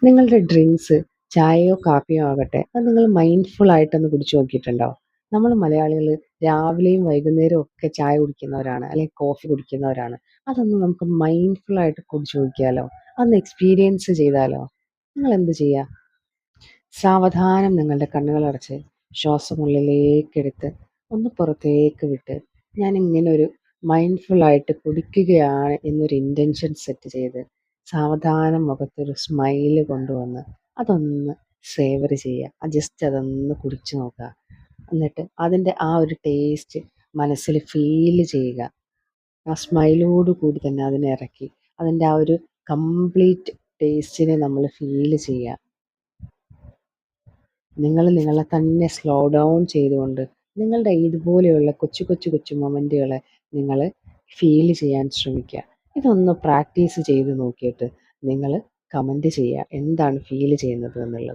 നിങ്ങളുടെ ഡ്രിങ്ക്സ് ചായയോ കാപ്പിയോ ആകട്ടെ അത് നിങ്ങൾ മൈൻഡ്ഫുൾ ആയിട്ടൊന്ന് കുടിച്ചു നോക്കിയിട്ടുണ്ടോ? നമ്മൾ മലയാളികൾ രാവിലെയും വൈകുന്നേരവും ഒക്കെ ചായ കുടിക്കുന്നവരാണ്, അല്ലെങ്കിൽ കോഫി കുടിക്കുന്നവരാണ്. അതൊന്ന് നമുക്ക് മൈൻഡ്ഫുൾ ആയിട്ട് കുടിച്ചു നോക്കിയാലോ? അതൊന്ന് എക്സ്പീരിയൻസ് ചെയ്താലോ? നിങ്ങൾ എന്ത് ചെയ്യുക? സാവധാനം നിങ്ങളുടെ കണ്ണുകളടച്ച് ശ്വാസം ഉള്ളിലേക്കെടുത്ത് ഒന്ന് പുറത്തേക്ക് വിട്ട് ഞാനിങ്ങനെ ഒരു മൈൻഡ്ഫുള്ളായിട്ട് കുടിക്കുകയാണ് എന്നൊരു ഇൻറ്റൻഷൻ സെറ്റ് ചെയ്ത് സാവധാനം മുഖത്തൊരു സ്മൈല് കൊണ്ടുവന്ന് അതൊന്ന് സേവർ ചെയ്യുക. ജസ്റ്റ് അതൊന്ന് കുടിച്ചു നോക്കുക. എന്നിട്ട് അതിൻ്റെ ആ ഒരു ടേസ്റ്റ് മനസ്സിൽ ഫീൽ ചെയ്യുക. ആ സ്മൈലോട് കൂടി തന്നെ അതിനെ ഇറക്കി അതിൻ്റെ ആ ഒരു കംപ്ലീറ്റ് ടേസ്റ്റിനെ നമ്മൾ ഫീൽ ചെയ്യുക. നിങ്ങൾ നിങ്ങളെ തന്നെ സ്ലോ ഡൗൺ ചെയ്തുകൊണ്ട് നിങ്ങളുടെ ഇതുപോലെയുള്ള കൊച്ചു കൊച്ചു കൊച്ചു മൊമെൻറ്റുകളെ നിങ്ങൾ ഫീൽ ചെയ്യാൻ ശ്രമിക്കുക. ഇതൊന്ന് പ്രാക്ടീസ് ചെയ്ത് നോക്കിയിട്ട് നിങ്ങൾ കമൻറ്റ് ചെയ്യുക എന്താണ് ഫീൽ ചെയ്യുന്നത് എന്നുള്ളത്.